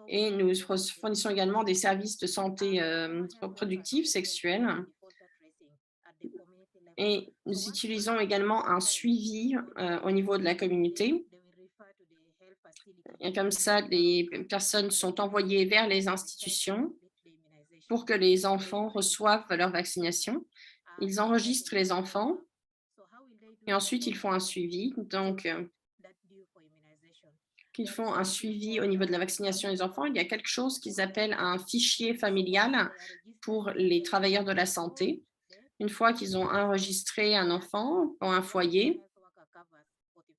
Et nous fournissons également des services de santé reproductive, sexuelle. Et nous utilisons également un suivi au niveau de la communauté. Et comme ça, les personnes sont envoyées vers les institutions pour que les enfants reçoivent leur vaccination. Ils enregistrent les enfants et ensuite ils font un suivi. Donc, ils font un suivi au niveau de la vaccination des enfants. Il y a quelque chose qu'ils appellent un fichier familial pour les travailleurs de la santé. Une fois qu'ils ont enregistré un enfant dans un foyer,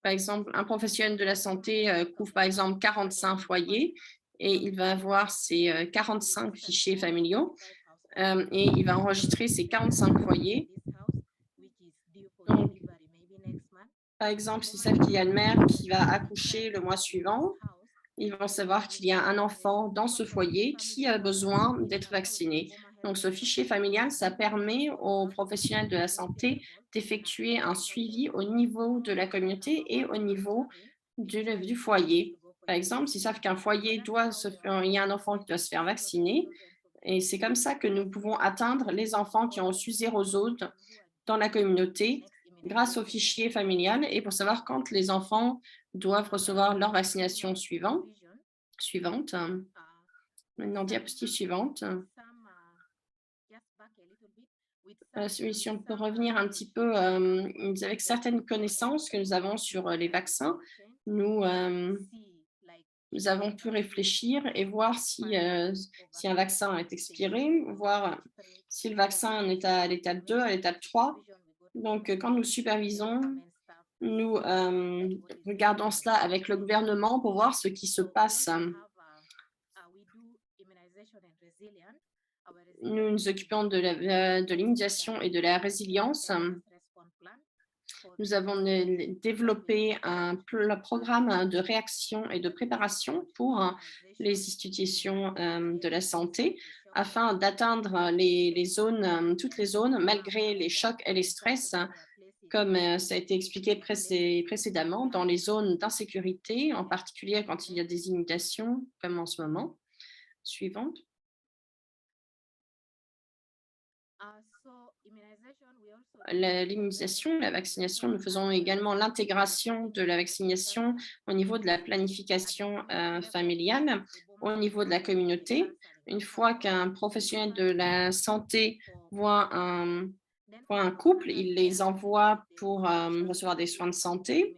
par exemple, un professionnel de la santé couvre par exemple 45 foyers et il va avoir ces 45 fichiers familiaux et il va enregistrer ces 45 foyers. Donc, par exemple, s'ils savent qu'il y a une mère qui va accoucher le mois suivant, ils vont savoir qu'il y a un enfant dans ce foyer qui a besoin d'être vacciné. Donc, ce fichier familial, ça permet aux professionnels de la santé d'effectuer un suivi au niveau de la communauté et au niveau du foyer. Par exemple, s'ils savent qu'un foyer il y a un enfant qui doit se faire vacciner, et c'est comme ça que nous pouvons atteindre les enfants qui ont reçu 0 dose dans la communauté grâce au fichier familial et pour savoir quand les enfants doivent recevoir leur vaccination suivante. Maintenant, diapositive suivante. Si on peut revenir un petit peu avec certaines connaissances que nous avons sur les vaccins, nous avons pu réfléchir et voir si un vaccin est expiré, voir si le vaccin est à l'étape 2, à l'étape 3. Donc, quand nous supervisons, nous regardons cela avec le gouvernement pour voir ce qui se passe. Nous nous occupons de l'immunisation et de la résilience. Nous avons développé un programme de réaction et de préparation pour les institutions de la santé afin d'atteindre les zones, toutes les zones, malgré les chocs et les stress, comme ça a été expliqué précédemment, dans les zones d'insécurité, en particulier quand il y a des inondations, comme en ce moment. Suivante. L'immunisation, la vaccination, nous faisons également l'intégration de la vaccination au niveau de la planification familiale, au niveau de la communauté. Une fois qu'un professionnel de la santé voit un couple, il les envoie pour recevoir des soins de santé.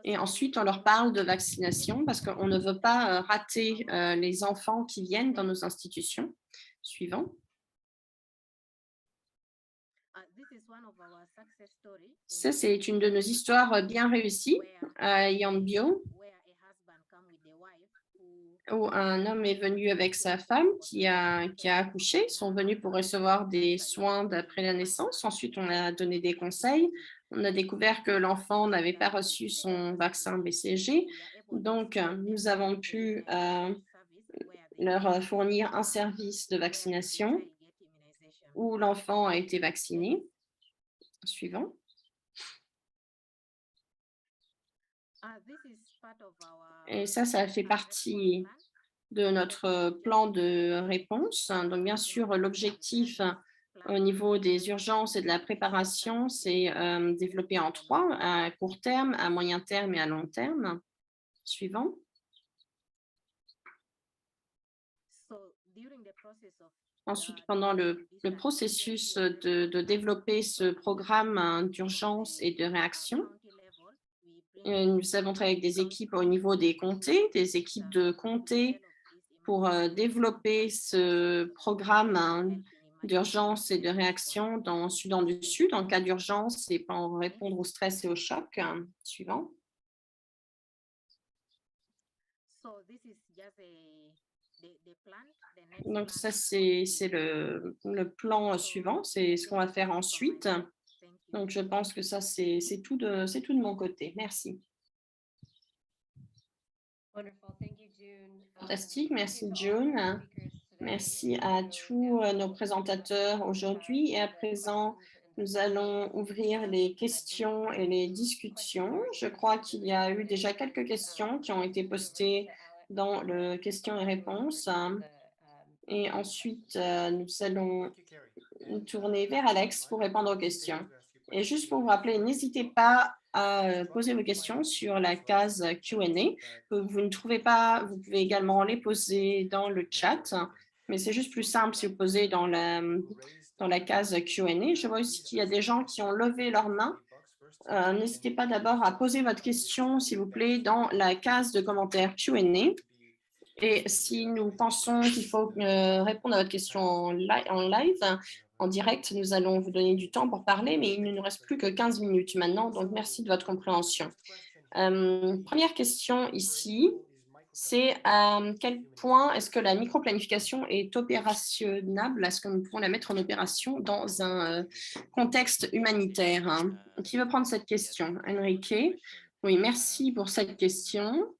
Et ensuite, on leur parle de vaccination parce qu'on ne veut pas rater les enfants qui viennent dans nos institutions. Suivant. Ça, c'est une de nos histoires bien réussies à Yambio, où un homme est venu avec sa femme qui a accouché. Ils sont venus pour recevoir des soins d'après la naissance. Ensuite, on a donné des conseils. On a découvert que l'enfant n'avait pas reçu son vaccin BCG. Donc, nous avons pu leur fournir un service de vaccination où l'enfant a été vacciné. Suivant. Et ça fait partie de notre plan de réponse. Donc, bien sûr, l'objectif au niveau des urgences et de la préparation, c'est développé en 3, à court terme, à moyen terme et à long terme. Suivant. Ensuite, pendant le processus de développer ce programme d'urgence et de réaction, nous avons travaillé avec des équipes au niveau des comtés, des équipes de comtés pour développer ce programme d'urgence et de réaction dans le Soudan du Sud en cas d'urgence et pour répondre au stress et au choc. Suivant. Donc, ça, c'est le plan suivant, c'est ce qu'on va faire ensuite. Donc, je pense que ça, c'est tout de mon côté. Merci. Fantastique, merci June. Merci à tous nos présentateurs aujourd'hui. Et à présent, nous allons ouvrir les questions et les discussions. Je crois qu'il y a eu déjà quelques questions qui ont été postées dans le questions et réponses. Et ensuite, nous allons nous tourner vers Alex pour répondre aux questions. Et juste pour vous rappeler, n'hésitez pas à poser vos questions sur la case Q&A. Vous ne trouvez pas, vous pouvez également les poser dans le chat, mais c'est juste plus simple si vous posez dans la case Q&A. Je vois aussi qu'il y a des gens qui ont levé leur main. N'hésitez pas d'abord à poser votre question, s'il vous plaît, dans la case de commentaires Q&A. Et si nous pensons qu'il faut répondre à votre question en live, en direct, nous allons vous donner du temps pour parler, mais il ne nous reste plus que 15 minutes maintenant, donc merci de votre compréhension. Première question ici, c'est à quel point est-ce que la microplanification est opérationnable? Est-ce que nous pouvons la mettre en opération dans un contexte humanitaire? Qui veut prendre cette question? Enrique? Oui, merci pour cette question.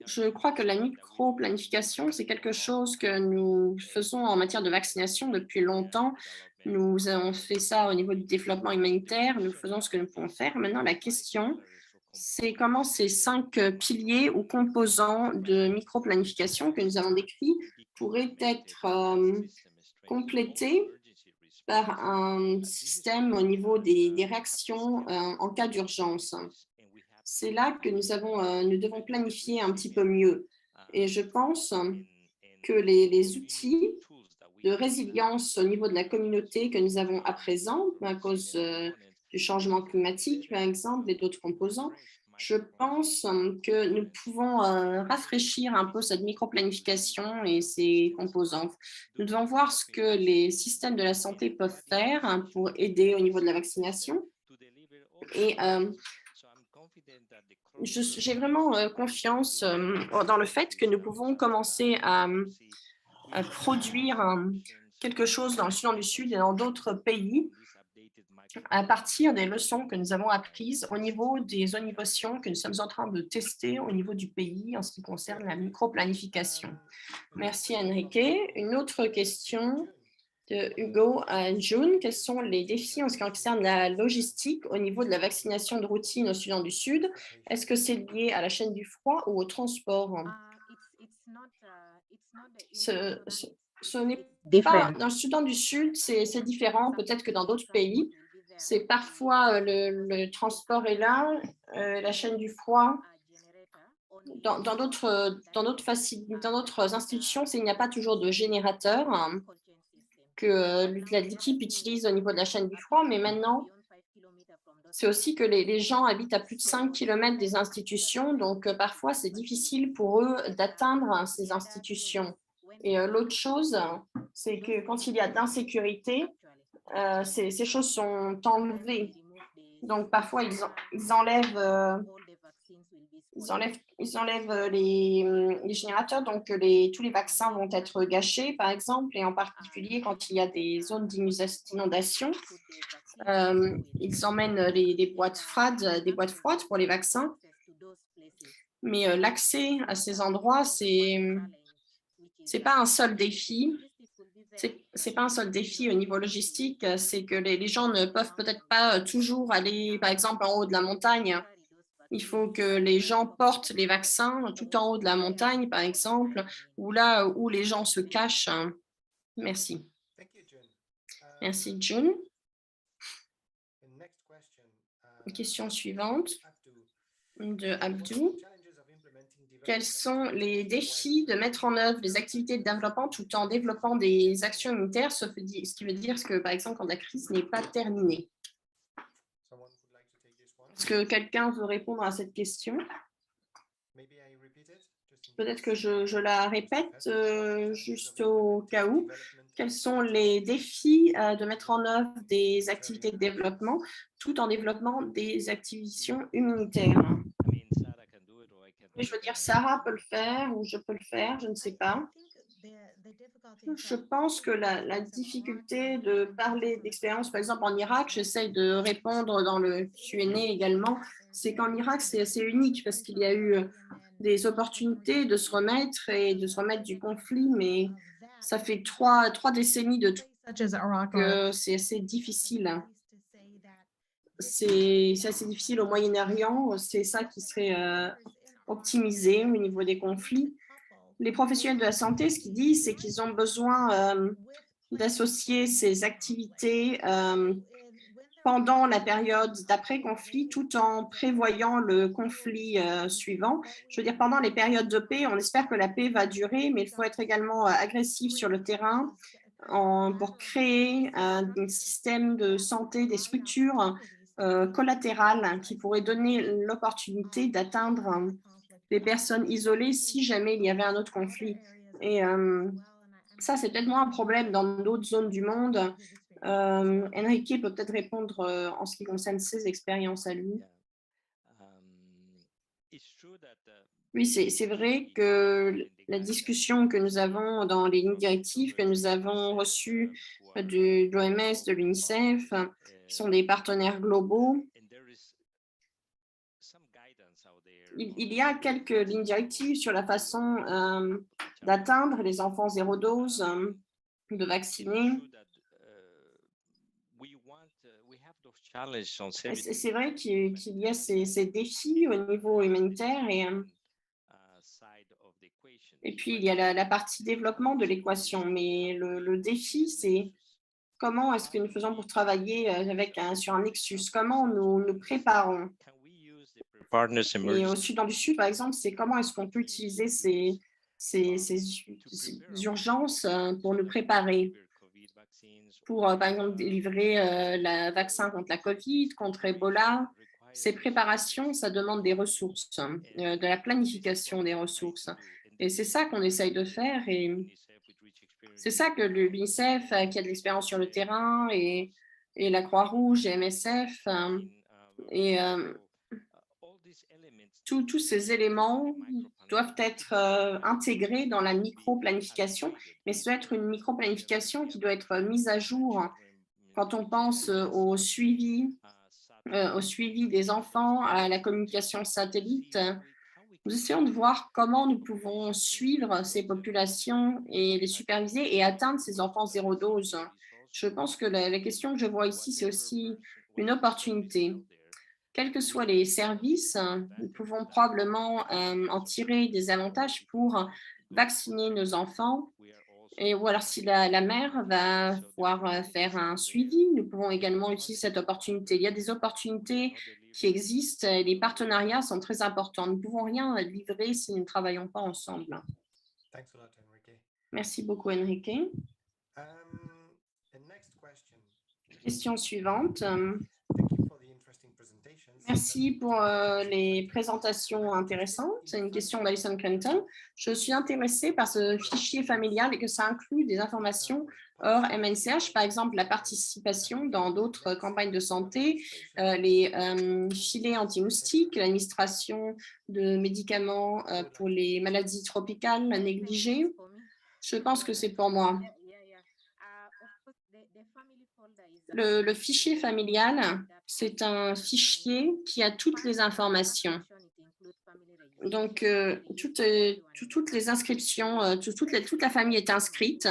Je crois que la micro-planification, c'est quelque chose que nous faisons en matière de vaccination depuis longtemps. Nous avons fait ça au niveau du développement humanitaire. Nous faisons ce que nous pouvons faire. Maintenant, la question, c'est comment ces 5 piliers ou composants de micro-planification que nous avons décrits pourraient être complétés par un système au niveau des réactions en cas d'urgence. C'est là que nous devons planifier un petit peu mieux. Et je pense que les outils de résilience au niveau de la communauté que nous avons à présent, à cause du changement climatique, par exemple, et d'autres composants, je pense que nous pouvons rafraîchir un peu cette micro-planification et ces composantes. Nous devons voir ce que les systèmes de la santé peuvent faire pour aider au niveau de la vaccination. Et j'ai vraiment confiance dans le fait que nous pouvons commencer à produire quelque chose dans le Soudan du Sud et dans d'autres pays à partir des leçons que nous avons apprises au niveau des innovations que nous sommes en train de tester au niveau du pays en ce qui concerne la micro-planification. Merci Enrique. Une autre question de Hugo à June. Quels sont les défis en ce qui concerne la logistique au niveau de la vaccination de routine au Soudan du Sud? Est-ce que c'est lié à la chaîne du froid ou au transport? Ce, ce- ce n'est pas different. dans le Soudan du Sud, c'est différent. Peut-être que dans d'autres pays, c'est parfois le transport est là, la chaîne du froid. Dans d'autres institutions, il n'y a pas toujours de générateur que l'équipe utilise au niveau de la chaîne du froid, mais maintenant, c'est aussi que les gens habitent à plus de 5 km des institutions, donc parfois c'est difficile pour eux d'atteindre ces institutions. Et l'autre chose, c'est que quand il y a d'insécurité, ces choses sont enlevées. Donc parfois ils enlèvent les générateurs, donc tous les vaccins vont être gâchés, par exemple, et en particulier quand il y a des zones d'inondation. Ils emmènent des boîtes froides pour les vaccins, mais l'accès à ces endroits, c'est pas un seul défi. C'est pas un seul défi au niveau logistique, c'est que les gens ne peuvent peut-être pas toujours aller, par exemple, en haut de la montagne. Il faut que les gens portent les vaccins tout en haut de la montagne, par exemple, ou là où les gens se cachent. Merci. Merci, June. Question suivante de Abdou. Quels sont les défis de mettre en œuvre les activités de développement tout en développant des actions humanitaires, ce qui veut dire que, par exemple, quand la crise n'est pas terminée? Est-ce que quelqu'un veut répondre à cette question? Peut-être que je la répète juste au cas où. Quels sont les défis de mettre en œuvre des activités de développement tout en développant des activités humanitaires? Je veux dire, Sarah peut le faire ou je peux le faire, je ne sais pas. Je pense que la difficulté de parler d'expérience, par exemple en Irak, j'essaye de répondre dans le Q&A également, c'est qu'en Irak, c'est assez unique parce qu'il y a eu des opportunités de se remettre et de se remettre du conflit, mais ça fait trois décennies de tout que c'est assez difficile. C'est assez difficile au Moyen-Orient, c'est ça qui serait optimisé au niveau des conflits. Les professionnels de la santé, ce qu'ils disent, c'est qu'ils ont besoin d'associer ces activités pendant la période d'après-conflit, tout en prévoyant le conflit suivant. Je veux dire, pendant les périodes de paix, on espère que la paix va durer, mais il faut être également agressif sur le terrain pour créer un système de santé, des structures collatérales qui pourraient donner l'opportunité d'atteindre des personnes isolées si jamais il y avait un autre conflit. Et ça, c'est peut-être moins un problème dans d'autres zones du monde. Enrique peut peut-être répondre en ce qui concerne ses expériences à lui. Oui, c'est vrai que la discussion que nous avons dans les lignes directives que nous avons reçues de l'OMS, de l'UNICEF, qui sont des partenaires globaux, il y a quelques lignes directives sur la façon d'atteindre les enfants zéro dose, de vacciner. C'est vrai qu'il y a ces défis au niveau humanitaire et puis il y a la partie développement de l'équation, mais le défi, c'est comment est-ce que nous faisons pour travailler sur un Nexus? Comment nous nous préparons? Et au Soudan du Sud, par exemple, c'est comment est-ce qu'on peut utiliser ces urgences pour nous préparer, pour, par exemple, délivrer le vaccin contre la COVID, contre Ebola. Ces préparations, ça demande des ressources, de la planification des ressources. Et c'est ça qu'on essaye de faire. Et c'est ça que l'UNICEF, qui a de l'expérience sur le terrain, et la Croix-Rouge et MSF, et tous ces éléments doivent être intégrés dans la micro-planification, mais ça doit être une micro-planification qui doit être mise à jour quand on pense au suivi des enfants, à la communication satellite. Nous essayons de voir comment nous pouvons suivre ces populations et les superviser et atteindre ces enfants zéro dose. Je pense que la question que je vois ici, c'est aussi une opportunité. Quels que soient les services, nous pouvons probablement en tirer des avantages pour vacciner nos enfants. Ou alors, si la mère va pouvoir faire un suivi, nous pouvons également utiliser cette opportunité. Il y a des opportunités qui existent et les partenariats sont très importants. Nous ne pouvons rien livrer si nous ne travaillons pas ensemble. Thanks a lot, Enrique. Merci beaucoup, Enrique. The next question. Question suivante. Thank you for the interesting presentations. Merci pour les présentations intéressantes. C'est une question d'Alison Clinton. Je suis intéressée par ce fichier familial et que ça inclut des informations hors MNCH, par exemple la participation dans d'autres campagnes de santé, les filets anti-moustiques, l'administration de médicaments pour les maladies tropicales négligées. Je pense que c'est pour moi. Le fichier familial, c'est un fichier qui a toutes les informations. Donc, toutes les inscriptions, toute la famille est inscrite.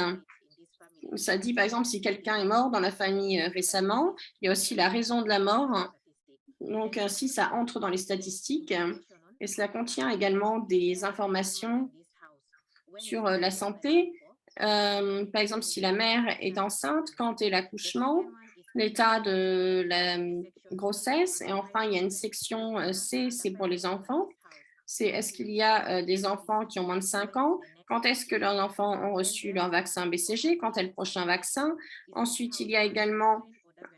Ça dit, par exemple, si quelqu'un est mort dans la famille récemment, il y a aussi la raison de la mort. Donc, ainsi, ça entre dans les statistiques. Et cela contient également des informations sur la santé. Par exemple, si la mère est enceinte, quand est l'accouchement, l'état de la grossesse. Et enfin, il y a une section C, c'est pour les enfants. C'est est-ce qu'il y a des enfants qui ont moins de 5 ans? Quand est-ce que leurs enfants ont reçu leur vaccin BCG? Quand est le prochain vaccin? Ensuite, il y a également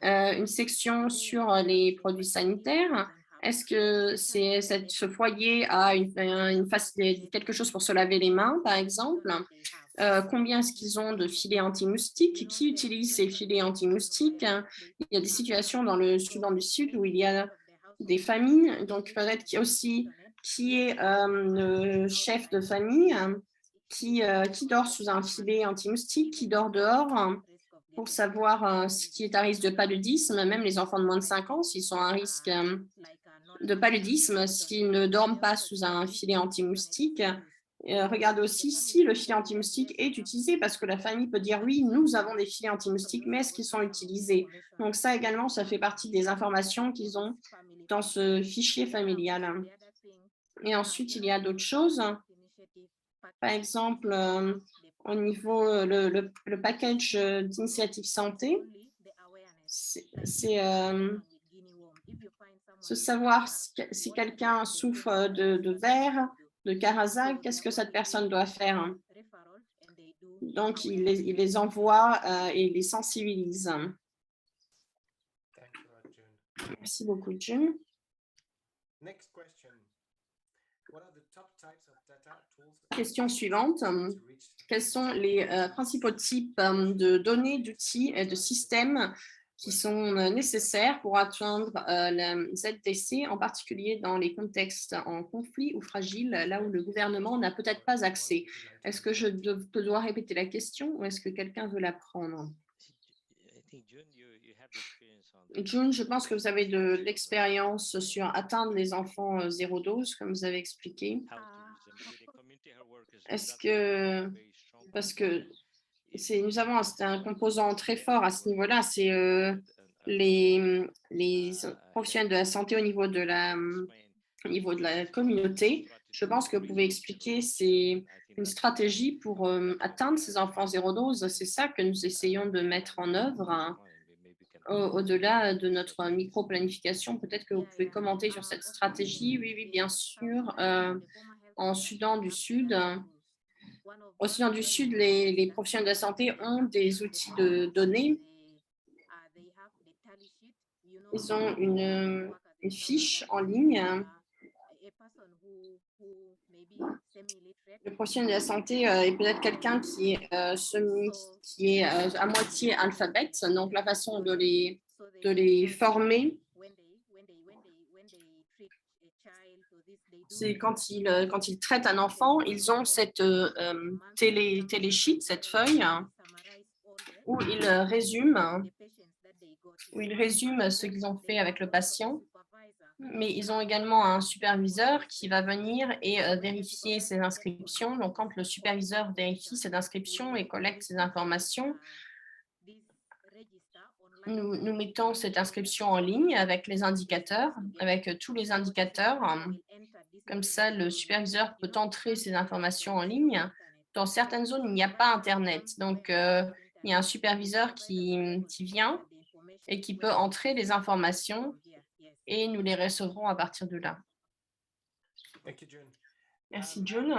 une section sur les produits sanitaires. Est-ce que ce foyer a quelque chose pour se laver les mains, par exemple? Combien est-ce qu'ils ont de filets anti-moustiques? Qui utilise ces filets anti-moustiques? Il y a des situations dans le Soudan du Sud où il y a des famines, donc peut-être qu'il y a aussi qui est le chef de famille, qui dort sous un filet anti-moustique, qui dort dehors, pour savoir qui est à risque de paludisme, même les enfants de moins de 5 ans, s'ils sont à risque de paludisme, s'ils ne dorment pas sous un filet anti-moustique. Regardez aussi si le filet anti-moustique est utilisé, parce que la famille peut dire oui, nous avons des filets anti-moustiques, mais est-ce qu'ils sont utilisés? Donc ça également, ça fait partie des informations qu'ils ont dans ce fichier familial. Et ensuite, il y a d'autres choses. Par exemple, au niveau le package d'initiative santé, c'est se savoir si quelqu'un souffre de verre, de Karazac, qu'est-ce que cette personne doit faire? Donc, il les envoie et les sensibilise. Merci beaucoup, June. Question suivante. Quels sont les principaux types de données, d'outils et de systèmes qui sont nécessaires pour atteindre la ZTC, en particulier dans les contextes en conflit ou fragiles, là où le gouvernement n'a peut-être pas accès? Est-ce que je dois répéter la question ou est-ce que quelqu'un veut la prendre? June, je pense que vous avez de l'expérience sur atteindre les enfants zéro dose, comme vous avez expliqué. Est-ce que, parce que nous avons un composant très fort à ce niveau-là, c'est les professionnels de la santé au niveau de la communauté. Je pense que vous pouvez expliquer, c'est une stratégie pour atteindre ces enfants zéro dose. C'est ça que nous essayons de mettre en œuvre, hein, au-delà de notre micro-planification. Peut-être que vous pouvez commenter sur cette stratégie. Oui, oui, bien sûr. En Soudan du Sud, au Soudan du Sud, les professionnels de la santé ont des outils de données. Ils ont une fiche en ligne. Le professionnel de la santé est peut-être quelqu'un qui est, à moitié alphabète, donc la façon de les former, c'est quand ils traitent un enfant, ils ont cette télé-sheet, cette feuille, où ils résument ce qu'ils ont fait avec le patient. Mais ils ont également un superviseur qui va venir et vérifier ces inscriptions. Donc, quand le superviseur vérifie ces inscriptions et collecte ces informations, nous mettons cette inscription en ligne avec les indicateurs, avec tous les indicateurs. Comme ça, le superviseur peut entrer ces informations en ligne. Dans certaines zones, il n'y a pas Internet. Donc, il y a un superviseur qui vient et qui peut entrer les informations et nous les recevrons à partir de là. Merci, June.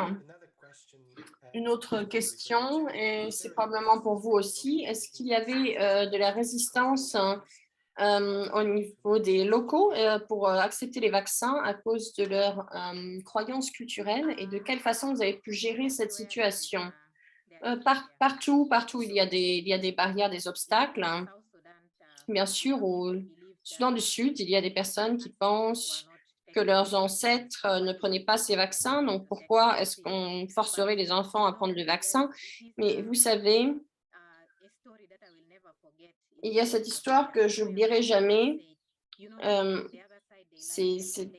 Une autre question, et c'est probablement pour vous aussi. Est-ce qu'il y avait de la résistance au niveau des locaux pour accepter les vaccins à cause de leurs croyances culturelles et de quelle façon vous avez pu gérer cette situation? Partout, il y a des barrières, des obstacles, hein. Bien sûr, au Soudan du Sud, il y a des personnes qui pensent que leurs ancêtres ne prenaient pas ces vaccins, donc pourquoi est-ce qu'on forcerait les enfants à prendre le vaccin? Mais vous savez, il y a cette histoire que je n'oublierai jamais. C'est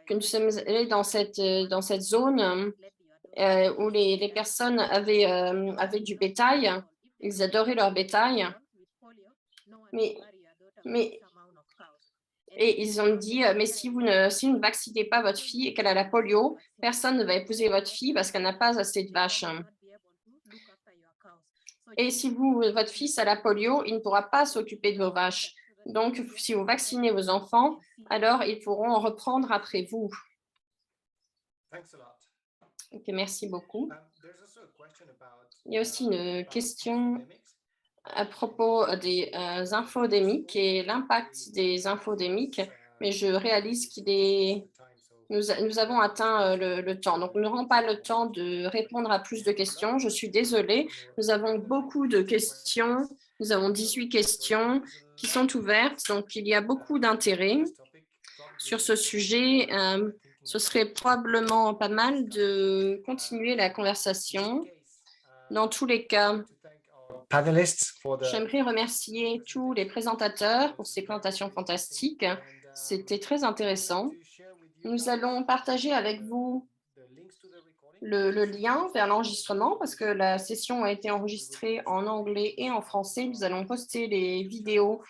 que nous sommes allés dans cette zone où les personnes avaient du bétail. Ils adoraient leur bétail. Mais, et ils ont dit, mais si vous ne vaccinez pas votre fille et qu'elle a la polio, personne ne va épouser votre fille parce qu'elle n'a pas assez de vaches. Et si votre fils a la polio, il ne pourra pas s'occuper de vos vaches. Donc, si vous vaccinez vos enfants, alors ils pourront reprendre après vous. Okay, merci beaucoup. Il y a aussi une question à propos des infodémiques et l'impact des infodémiques, mais je réalise nous avons atteint le temps. Donc, nous n'aurons pas le temps de répondre à plus de questions. Je suis désolée. Nous avons beaucoup de questions. Nous avons 18 questions qui sont ouvertes. Donc, il y a beaucoup d'intérêt sur ce sujet. Ce serait probablement pas mal de continuer la conversation. Dans tous les cas, j'aimerais remercier tous les présentateurs pour ces présentations fantastiques. C'était très intéressant. Nous allons partager avec vous le lien vers l'enregistrement parce que la session a été enregistrée en anglais et en français. Nous allons poster les vidéos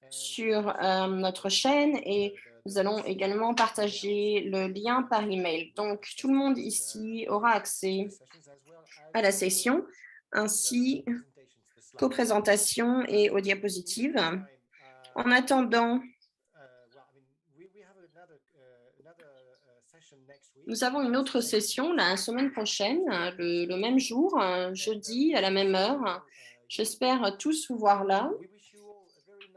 sur notre chaîne et nous allons également partager le lien par email. Donc, tout le monde ici aura accès à la session ainsi qu'aux présentations et aux diapositives. En attendant, nous avons une autre session la semaine prochaine, le même jour, jeudi à la même heure. J'espère tous vous voir là.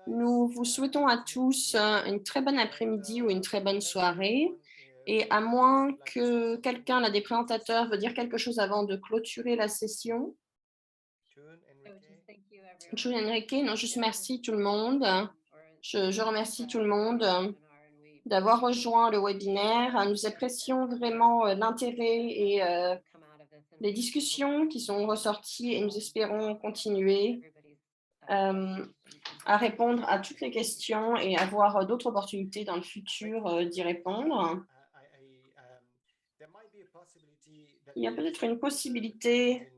Nous vous souhaitons à tous une très bonne après-midi ou une très bonne soirée. Et à moins que quelqu'un, l'un des présentateurs, veut dire quelque chose avant de clôturer la session. June, Enrique, non, juste merci tout le monde. Je remercie tout le monde d'avoir rejoint le webinaire. Nous apprécions vraiment l'intérêt et les discussions qui sont ressorties et nous espérons continuer à répondre à toutes les questions et avoir d'autres opportunités dans le futur d'y répondre. Il y a peut-être une possibilité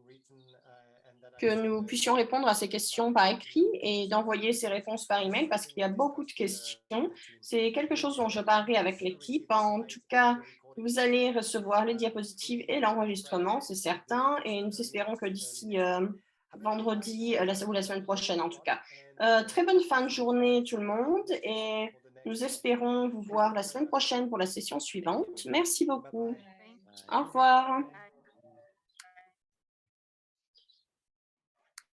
que nous puissions répondre à ces questions par écrit et d'envoyer ces réponses par email parce qu'il y a beaucoup de questions. C'est quelque chose dont je parlerai avec l'équipe. En tout cas, vous allez recevoir les diapositives et l'enregistrement, c'est certain, et nous espérons que d'ici vendredi ou la semaine prochaine en tout cas. Très bonne fin de journée tout le monde et nous espérons vous voir la semaine prochaine pour la session suivante. Merci beaucoup. Au revoir.